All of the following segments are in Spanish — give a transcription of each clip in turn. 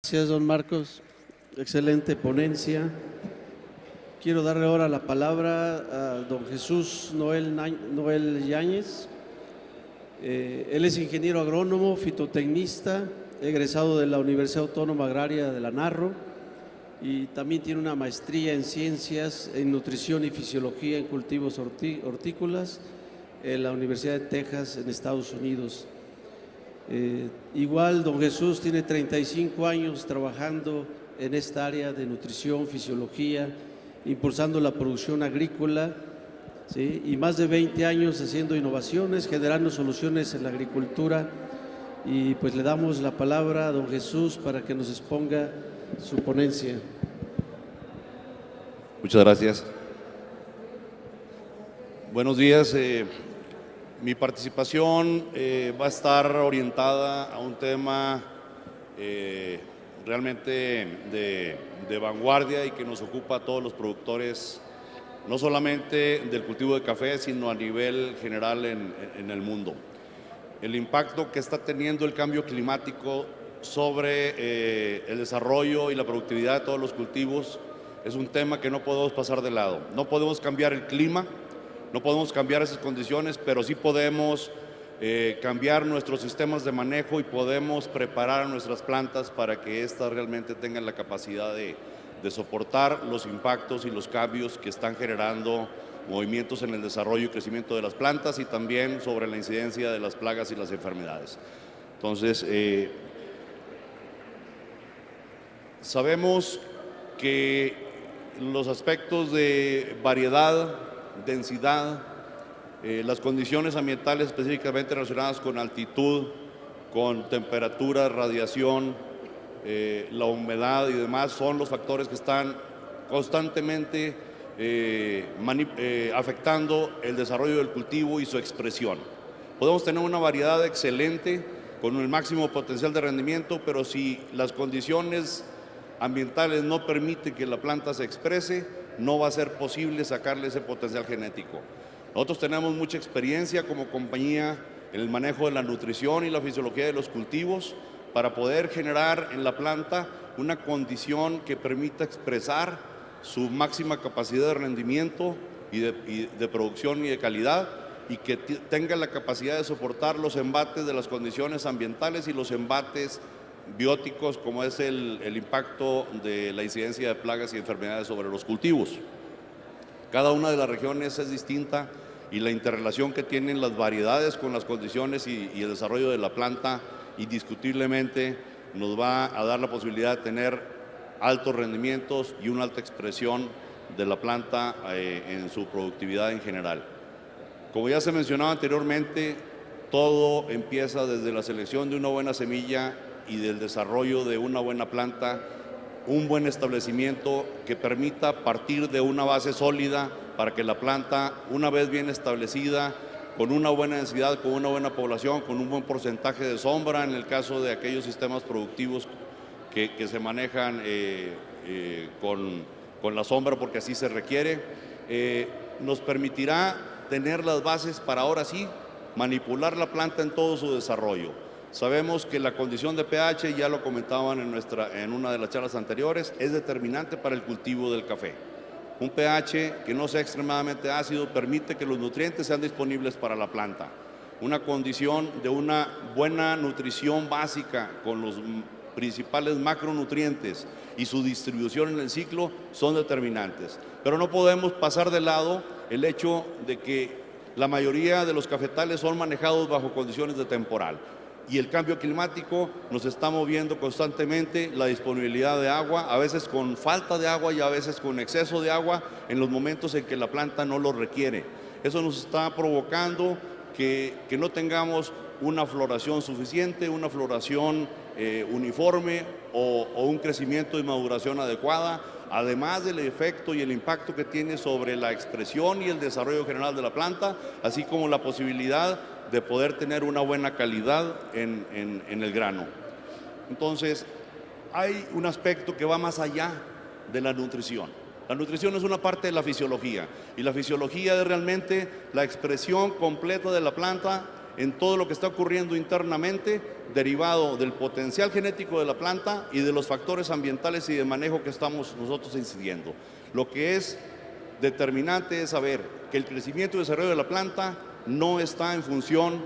Gracias, don Marcos. Excelente ponencia. Quiero darle ahora la palabra a don Jesús Noel Yáñez. Él es ingeniero agrónomo, fitotecnista, egresado de la Universidad Autónoma Agraria de la Narro y también tiene una maestría en ciencias en nutrición y fisiología en cultivos hortícolas en la Universidad de Texas en Estados Unidos. Igual don Jesús tiene 35 años trabajando en esta área de nutrición, fisiología, impulsando la producción agrícola, ¿sí? Y más de 20 años haciendo innovaciones, generando soluciones en la agricultura. Y pues le damos la palabra a don Jesús para que nos exponga su ponencia. Muchas gracias. Buenos días. Mi participación va a estar orientada a un tema realmente de vanguardia y que nos ocupa a todos los productores, no solamente del cultivo de café, sino a nivel general en el mundo. El impacto que está teniendo el cambio climático sobre el desarrollo y la productividad de todos los cultivos es un tema que no podemos pasar de lado. No podemos cambiar el clima, no podemos cambiar esas condiciones, pero sí podemos cambiar nuestros sistemas de manejo y podemos preparar nuestras plantas para que éstas realmente tengan la capacidad de soportar los impactos y los cambios que están generando movimientos en el desarrollo y crecimiento de las plantas y también sobre la incidencia de las plagas y las enfermedades. Entonces, sabemos que los aspectos de variedad, densidad, las condiciones ambientales específicamente relacionadas con altitud, con temperatura, radiación, la humedad y demás son los factores que están constantemente afectando el desarrollo del cultivo y su expresión. Podemos tener una variedad excelente con el máximo potencial de rendimiento, pero si las condiciones ambientales no permiten que la planta se exprese, no va a ser posible sacarle ese potencial genético. Nosotros tenemos mucha experiencia como compañía en el manejo de la nutrición y la fisiología de los cultivos para poder generar en la planta una condición que permita expresar su máxima capacidad de rendimiento y de producción y de calidad y que tenga la capacidad de soportar los embates de las condiciones ambientales y los embates bióticos como es el impacto de la incidencia de plagas y enfermedades sobre los cultivos. Cada una de las regiones es distinta y la interrelación que tienen las variedades con las condiciones y el desarrollo de la planta indiscutiblemente nos va a dar la posibilidad de tener altos rendimientos y una alta expresión de la planta en su productividad en general. Como ya se mencionaba anteriormente, todo empieza desde la selección de una buena semilla y del desarrollo de una buena planta, un buen establecimiento que permita partir de una base sólida para que la planta, una vez bien establecida, con una buena densidad, con una buena población, con un buen porcentaje de sombra, en el caso de aquellos sistemas productivos que se manejan con la sombra porque así se requiere, nos permitirá tener las bases para ahora sí manipular la planta en todo su desarrollo. Sabemos que la condición de pH, ya lo comentaban en una de las charlas anteriores, es determinante para el cultivo del café. Un pH que no sea extremadamente ácido permite que los nutrientes sean disponibles para la planta. Una condición de una buena nutrición básica con los principales macronutrientes y su distribución en el ciclo son determinantes. Pero no podemos pasar de lado el hecho de que la mayoría de los cafetales son manejados bajo condiciones de temporal. Y el cambio climático nos está moviendo constantemente la disponibilidad de agua, a veces con falta de agua y a veces con exceso de agua en los momentos en que la planta no lo requiere. Eso nos está provocando que no tengamos una floración suficiente, una floración uniforme o un crecimiento y maduración adecuada, además del efecto y el impacto que tiene sobre la expresión y el desarrollo general de la planta, así como la posibilidad de poder tener una buena calidad en el grano. Entonces, hay un aspecto que va más allá de la nutrición. La nutrición es una parte de la fisiología y la fisiología es realmente la expresión completa de la planta en todo lo que está ocurriendo internamente, derivado del potencial genético de la planta y de los factores ambientales y de manejo que estamos nosotros incidiendo. Lo que es determinante es saber que el crecimiento y desarrollo de la planta no está en función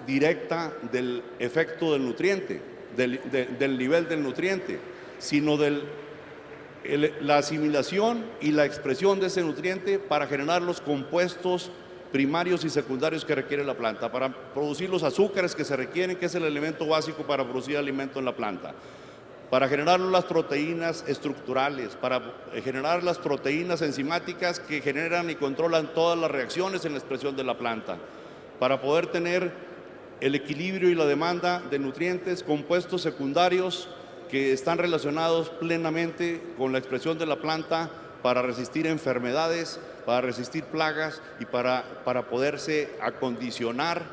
directa del efecto del nutriente, del nivel del nutriente, sino de la asimilación y la expresión de ese nutriente para generar los compuestos primarios y secundarios que requiere la planta, para producir los azúcares que se requieren, que es el elemento básico para producir alimento en la planta, para generar las proteínas estructurales, para generar las proteínas enzimáticas que generan y controlan todas las reacciones en la expresión de la planta, para poder tener el equilibrio y la demanda de nutrientes, compuestos secundarios que están relacionados plenamente con la expresión de la planta para resistir enfermedades, para resistir plagas y para poderse acondicionar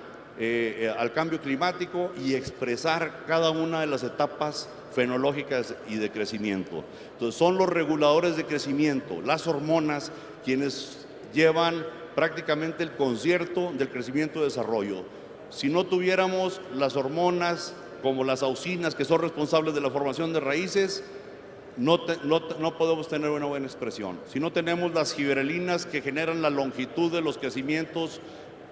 al cambio climático y expresar cada una de las etapas fenológicas y de crecimiento. Entonces son los reguladores de crecimiento, las hormonas, quienes llevan prácticamente el concierto del crecimiento y desarrollo. Si no tuviéramos las hormonas como las auxinas, que son responsables de la formación de raíces, no podemos tener una buena expresión. Si no tenemos las giberelinas que generan la longitud de los crecimientos,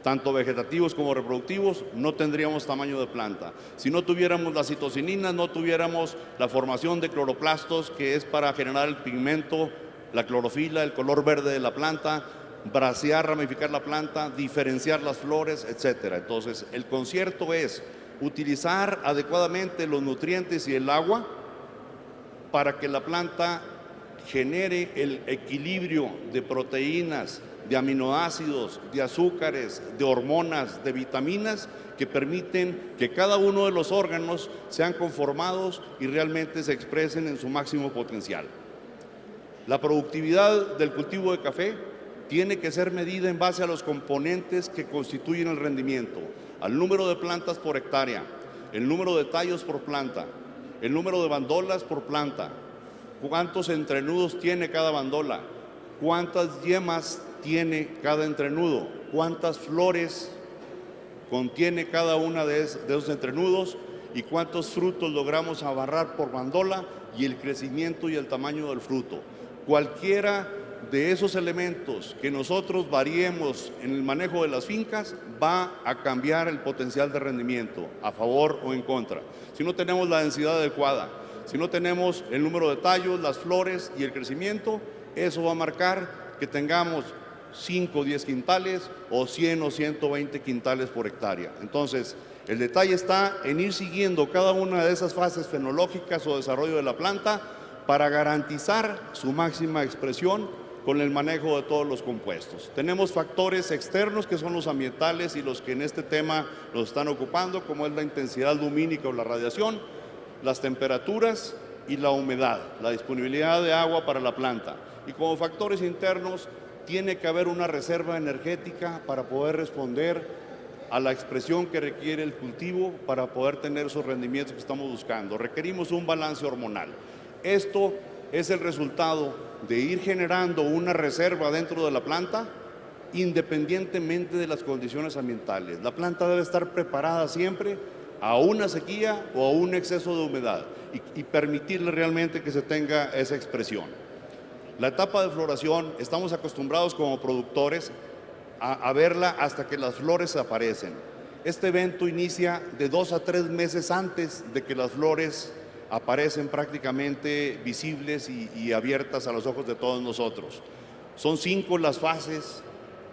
tanto vegetativos como reproductivos, no tendríamos tamaño de planta. Si no tuviéramos las citocininas, no tuviéramos la formación de cloroplastos, que es para generar el pigmento, la clorofila, el color verde de la planta, bracear, ramificar la planta, diferenciar las flores, etcétera. Entonces, el concierto es utilizar adecuadamente los nutrientes y el agua para que la planta genere el equilibrio de proteínas, de aminoácidos, de azúcares, de hormonas, de vitaminas que permiten que cada uno de los órganos sean conformados y realmente se expresen en su máximo potencial. La productividad del cultivo de café tiene que ser medida en base a los componentes que constituyen el rendimiento, al número de plantas por hectárea, el número de tallos por planta, el número de bandolas por planta, cuántos entrenudos tiene cada bandola, cuántas yemas tiene cada entrenudo, cuántas flores contiene cada una de esos entrenudos y cuántos frutos logramos abarrar por bandola y el crecimiento y el tamaño del fruto. Cualquiera de esos elementos que nosotros variemos en el manejo de las fincas va a cambiar el potencial de rendimiento, a favor o en contra. Si no tenemos la densidad adecuada, si no tenemos el número de tallos, las flores y el crecimiento, eso va a marcar que tengamos 5 o 10 quintales o 100 o 120 quintales por hectárea. Entonces, el detalle está en ir siguiendo cada una de esas fases fenológicas o desarrollo de la planta para garantizar su máxima expresión con el manejo de todos los compuestos. Tenemos factores externos que son los ambientales y los que en este tema nos están ocupando, como es la intensidad lumínica o la radiación, las temperaturas y la humedad, la disponibilidad de agua para la planta. Y como factores internos, tiene que haber una reserva energética para poder responder a la expresión que requiere el cultivo para poder tener esos rendimientos que estamos buscando. Requerimos un balance hormonal. Esto es el resultado de ir generando una reserva dentro de la planta independientemente de las condiciones ambientales. La planta debe estar preparada siempre a una sequía o a un exceso de humedad y permitirle realmente que se tenga esa expresión. La etapa de floración, estamos acostumbrados como productores a verla hasta que las flores aparecen. Este evento inicia de 2 a 3 meses antes de que las flores aparecen prácticamente visibles y abiertas a los ojos de todos nosotros. Son 5 las fases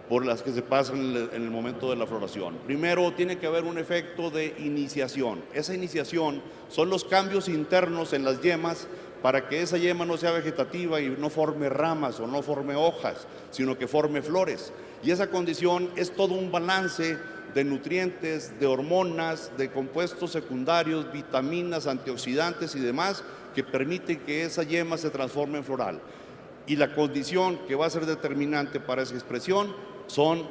por las que se pasan en el momento de la floración. Primero, tiene que haber un efecto de iniciación. Esa iniciación son los cambios internos en las yemas para que esa yema no sea vegetativa y no forme ramas o no forme hojas, sino que forme flores. Y esa condición es todo un balance de nutrientes, de hormonas, de compuestos secundarios, vitaminas, antioxidantes y demás que permiten que esa yema se transforme en floral. Y la condición que va a ser determinante para esa expresión son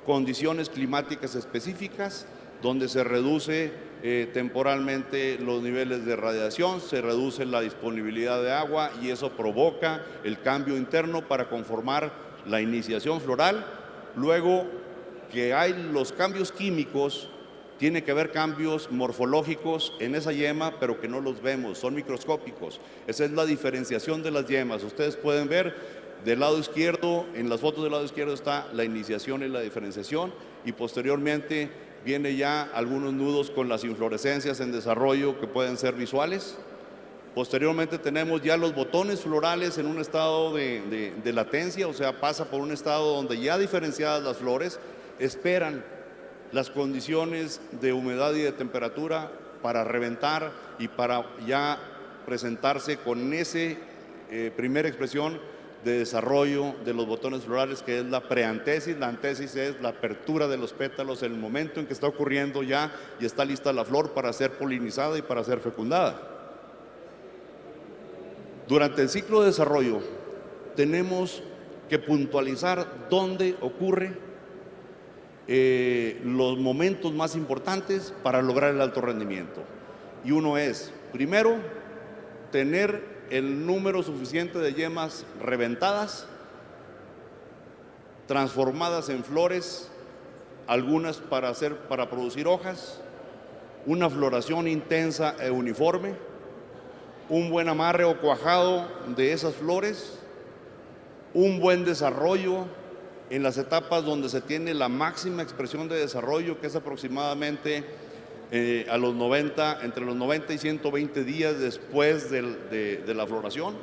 condiciones climáticas específicas donde se reduce temporalmente los niveles de radiación, se reduce la disponibilidad de agua y eso provoca el cambio interno para conformar la iniciación floral. Luego que hay los cambios químicos tiene que haber cambios morfológicos en esa yema, pero que no los vemos, son microscópicos. Esa es la diferenciación de las yemas. Ustedes pueden ver del lado izquierdo, en las fotos del lado izquierdo está la iniciación y la diferenciación, y posteriormente viene ya algunos nudos con las inflorescencias en desarrollo que pueden ser visuales. Posteriormente tenemos ya los botones florales en un estado de latencia, o sea, pasa por un estado donde ya diferenciadas las flores, esperan las condiciones de humedad y de temperatura para reventar y para ya presentarse con esa primera expresión de desarrollo de los botones florales, que es la preantesis. La antesis es la apertura de los pétalos, el momento en que está ocurriendo ya y está lista la flor para ser polinizada y para ser fecundada. Durante el ciclo de desarrollo tenemos que puntualizar dónde ocurre los momentos más importantes para lograr el alto rendimiento. Y uno es, primero, tener el número suficiente de yemas reventadas, transformadas en flores, algunas para producir hojas, una floración intensa e uniforme, un buen amarre o cuajado de esas flores, un buen desarrollo en las etapas donde se tiene la máxima expresión de desarrollo, que es aproximadamente entre los 90 y 120 días después de la floración.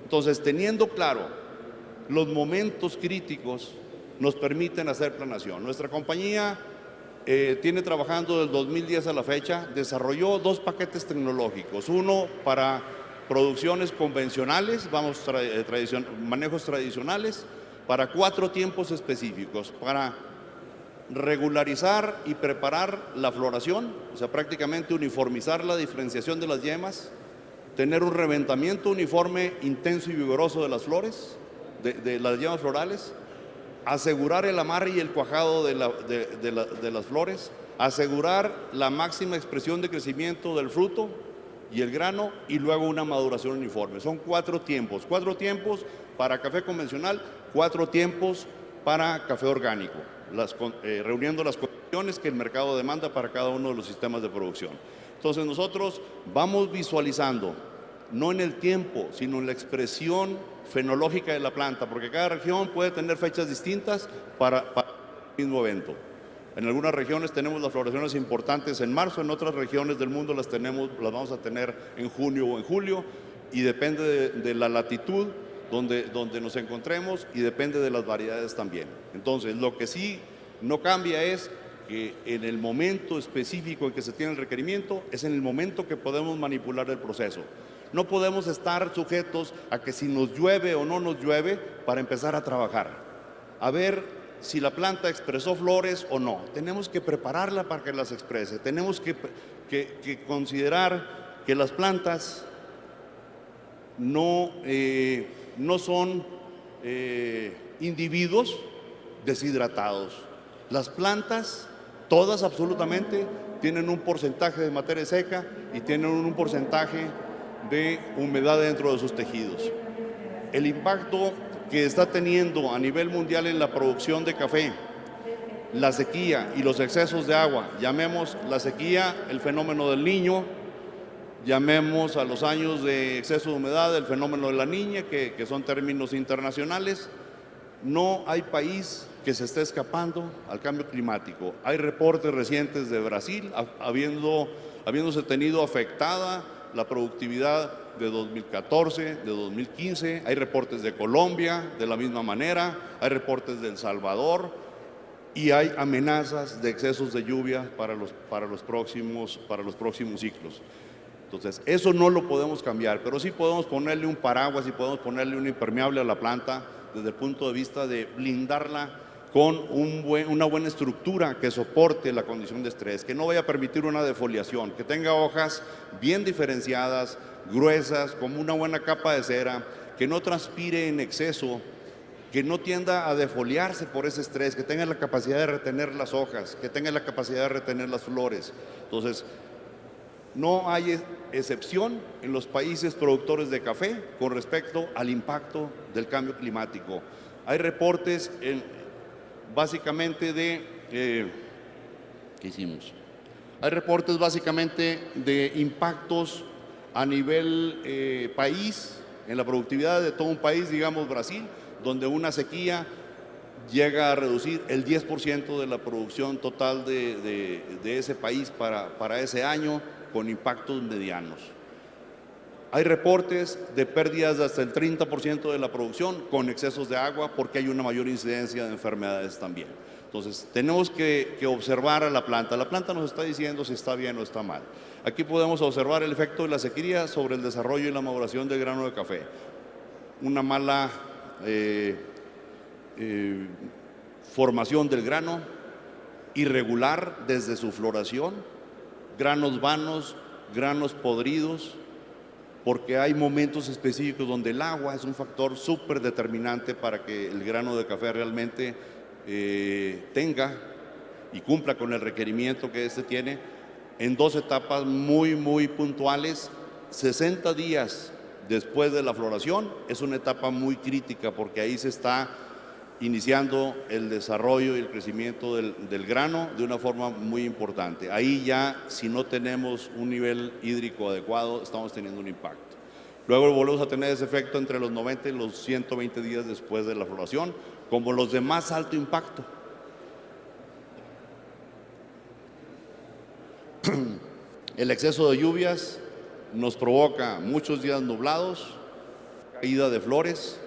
Entonces, teniendo claro los momentos críticos, nos permiten hacer planeación. Nuestra compañía tiene trabajando desde el 2010 a la fecha, desarrolló 2 paquetes tecnológicos, uno para producciones convencionales, manejos tradicionales, para 4 tiempos específicos, para regularizar y preparar la floración, o sea, prácticamente uniformizar la diferenciación de las yemas, tener un reventamiento uniforme, intenso y vigoroso de las flores, de las yemas florales, asegurar el amarre y el cuajado de las flores, asegurar la máxima expresión de crecimiento del fruto y el grano, y luego una maduración uniforme. Son 4 tiempos para café convencional, 4 tiempos para café orgánico, reuniendo las condiciones que el mercado demanda para cada uno de los sistemas de producción. Entonces nosotros vamos visualizando, no en el tiempo, sino en la expresión fenológica de la planta, porque cada región puede tener fechas distintas para el mismo evento. En algunas regiones tenemos las floraciones importantes en marzo, en otras regiones del mundo las vamos a tener en junio o en julio, y depende de la latitud donde nos encontremos, y depende de las variedades también. Entonces, lo que sí no cambia es que en el momento específico en que se tiene el requerimiento, es en el momento que podemos manipular el proceso. No podemos estar sujetos a que si nos llueve o no nos llueve para empezar a trabajar, a ver si la planta expresó flores o no. Tenemos que prepararla para que las exprese. Tenemos que considerar que las plantas no son individuos deshidratados. Las plantas, todas absolutamente, tienen un porcentaje de materia seca y tienen un porcentaje de humedad dentro de sus tejidos. El impacto que está teniendo a nivel mundial en la producción de café, la sequía y los excesos de agua, llamemos la sequía el fenómeno del Niño, llamemos a los años de exceso de humedad el fenómeno de la Niña, que son términos internacionales. No hay país que se esté escapando al cambio climático. Hay reportes recientes de Brasil, habiéndose tenido afectada la productividad de 2014, de 2015, hay reportes de Colombia de la misma manera, hay reportes de El Salvador, y hay amenazas de excesos de lluvia para los próximos ciclos. Entonces, eso no lo podemos cambiar, pero sí podemos ponerle un paraguas y podemos ponerle un impermeable a la planta desde el punto de vista de blindarla con una buena estructura que soporte la condición de estrés, que no vaya a permitir una defoliación, que tenga hojas bien diferenciadas, gruesas, como una buena capa de cera, que no transpire en exceso, que no tienda a defoliarse por ese estrés, que tenga la capacidad de retener las hojas, que tenga la capacidad de retener las flores. Entonces, no hay excepción en los países productores de café con respecto al impacto del cambio climático. Hay reportes básicamente ¿qué hicimos? Hay reportes básicamente de impactos a nivel país, en la productividad de todo un país, digamos Brasil, donde una sequía llega a reducir el 10% de la producción total de ese país para ese año, con impactos medianos. Hay reportes de pérdidas de hasta el 30% de la producción con excesos de agua, porque hay una mayor incidencia de enfermedades también. Entonces, tenemos que observar a la planta. La planta nos está diciendo si está bien o está mal. Aquí podemos observar el efecto de la sequía sobre el desarrollo y la maduración del grano de café. Una mala formación del grano, irregular desde su floración, granos vanos, granos podridos, porque hay momentos específicos donde el agua es un factor súper determinante para que el grano de café realmente tenga y cumpla con el requerimiento que este tiene, en 2 etapas muy puntuales. 60 días después de la floración es una etapa muy crítica, porque ahí se está iniciando el desarrollo y el crecimiento del grano de una forma muy importante. Ahí ya, si no tenemos un nivel hídrico adecuado, estamos teniendo un impacto. Luego volvemos a tener ese efecto entre los 90 y los 120 días después de la floración, como los de más alto impacto. El exceso de lluvias nos provoca muchos días nublados, caída de flores,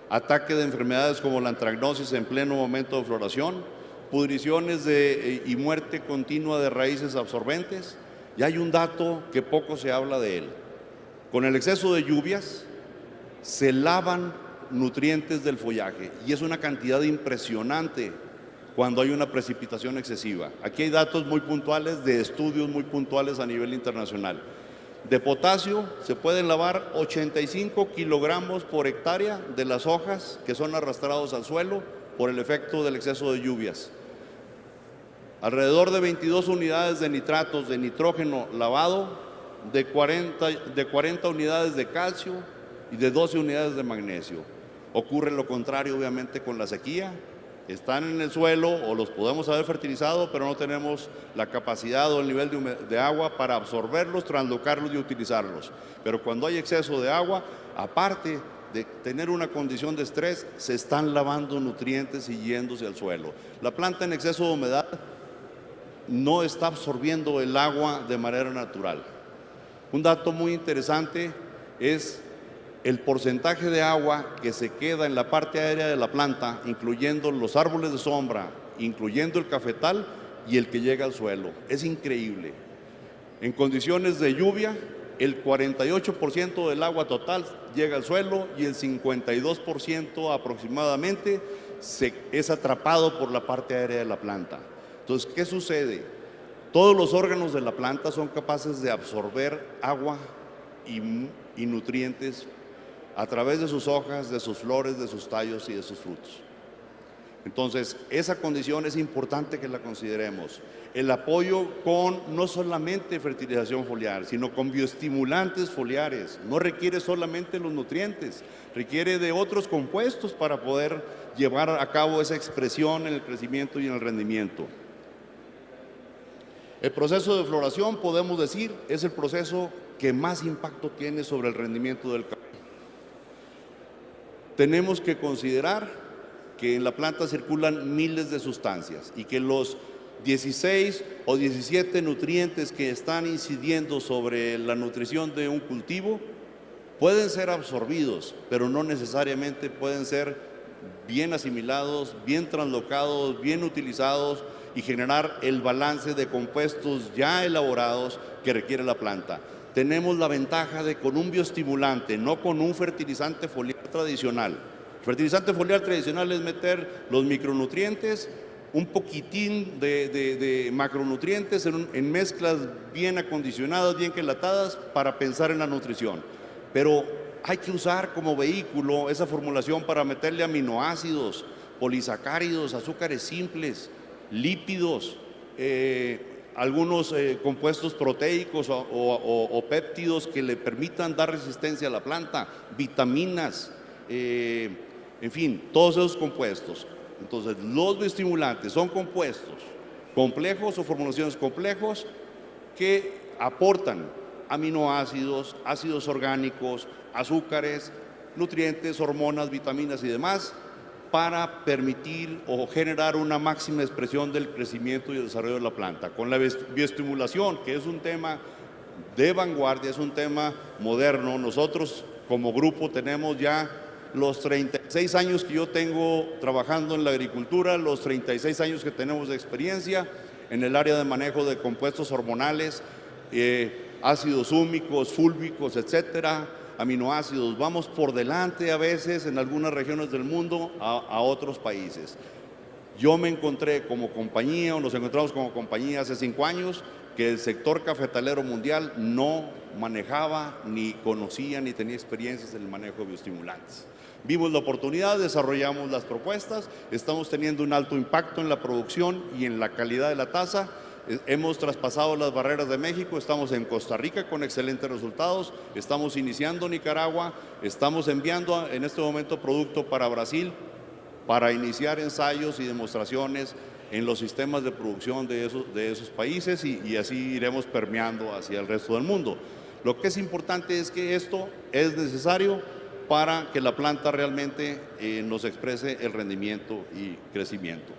ataque de enfermedades como la antracnosis en pleno momento de floración, pudriciones y muerte continua de raíces absorbentes. Y hay un dato que poco se habla de él. Con el exceso de lluvias se lavan nutrientes del follaje, y es una cantidad impresionante cuando hay una precipitación excesiva. Aquí hay datos muy puntuales de estudios muy puntuales a nivel internacional. De potasio se pueden lavar 85 kilogramos por hectárea de las hojas que son arrastrados al suelo por el efecto del exceso de lluvias. Alrededor de 22 unidades de nitratos de nitrógeno lavado, de 40 unidades de calcio y de 12 unidades de magnesio. Ocurre lo contrario, obviamente, con la sequía. Están en el suelo o los podemos haber fertilizado, pero no tenemos la capacidad o el nivel de agua para absorberlos, translocarlos y utilizarlos. Pero cuando hay exceso de agua, aparte de tener una condición de estrés, se están lavando nutrientes y yéndose al suelo. La planta en exceso de humedad no está absorbiendo el agua de manera natural. Un dato muy interesante es el porcentaje de agua que se queda en la parte aérea de la planta, incluyendo los árboles de sombra, incluyendo el cafetal, y el que llega al suelo. Es increíble. En condiciones de lluvia, el 48% del agua total llega al suelo y el 52% aproximadamente es atrapado por la parte aérea de la planta. Entonces, ¿qué sucede? Todos los órganos de la planta son capaces de absorber agua y nutrientes a través de sus hojas, de sus flores, de sus tallos y de sus frutos. Entonces, esa condición es importante que la consideremos. El apoyo con no solamente fertilización foliar, sino con bioestimulantes foliares. No requiere solamente los nutrientes, requiere de otros compuestos para poder llevar a cabo esa expresión en el crecimiento y en el rendimiento. El proceso de floración, podemos decir, es el proceso que más impacto tiene sobre el rendimiento del café. Tenemos que considerar que en la planta circulan miles de sustancias y que los 16 o 17 nutrientes que están incidiendo sobre la nutrición de un cultivo pueden ser absorbidos, pero no necesariamente pueden ser bien asimilados, bien translocados, bien utilizados y generar el balance de compuestos ya elaborados que requiere la planta. Tenemos la ventaja de, con un bioestimulante, no con un fertilizante foliar tradicional. El fertilizante foliar tradicional es meter los micronutrientes, un poquitín de macronutrientes en mezclas bien acondicionadas, bien quelatadas, para pensar en la nutrición. Pero hay que usar como vehículo esa formulación para meterle aminoácidos, polisacáridos, azúcares simples, lípidos, algunos compuestos proteicos o péptidos que le permitan dar resistencia a la planta, vitaminas, en fin, todos esos compuestos. Entonces, los bioestimulantes son compuestos complejos o formulaciones complejos que aportan aminoácidos, ácidos orgánicos, azúcares, nutrientes, hormonas, vitaminas y demás, para permitir o generar una máxima expresión del crecimiento y el desarrollo de la planta. Con la bioestimulación, que es un tema de vanguardia, es un tema moderno, nosotros como grupo tenemos ya los 36 años que yo tengo trabajando en la agricultura, los 36 años que tenemos de experiencia en el área de manejo de compuestos hormonales, ácidos húmicos, fúlbicos, etcétera, aminoácidos. Vamos por delante a veces en algunas regiones del mundo a otros países. Yo me encontré como compañía, o nos encontramos como compañía hace 5 años, que el sector cafetalero mundial no manejaba, ni conocía, ni tenía experiencias en el manejo de bioestimulantes. Vimos la oportunidad, desarrollamos las propuestas, estamos teniendo un alto impacto en la producción y en la calidad de la tasa. Hemos traspasado las barreras de México, estamos en Costa Rica con excelentes resultados, estamos iniciando Nicaragua, estamos enviando en este momento producto para Brasil para iniciar ensayos y demostraciones en los sistemas de producción de esos países y así iremos permeando hacia el resto del mundo. Lo que es importante es que esto es necesario para que la planta realmente nos exprese el rendimiento y crecimiento.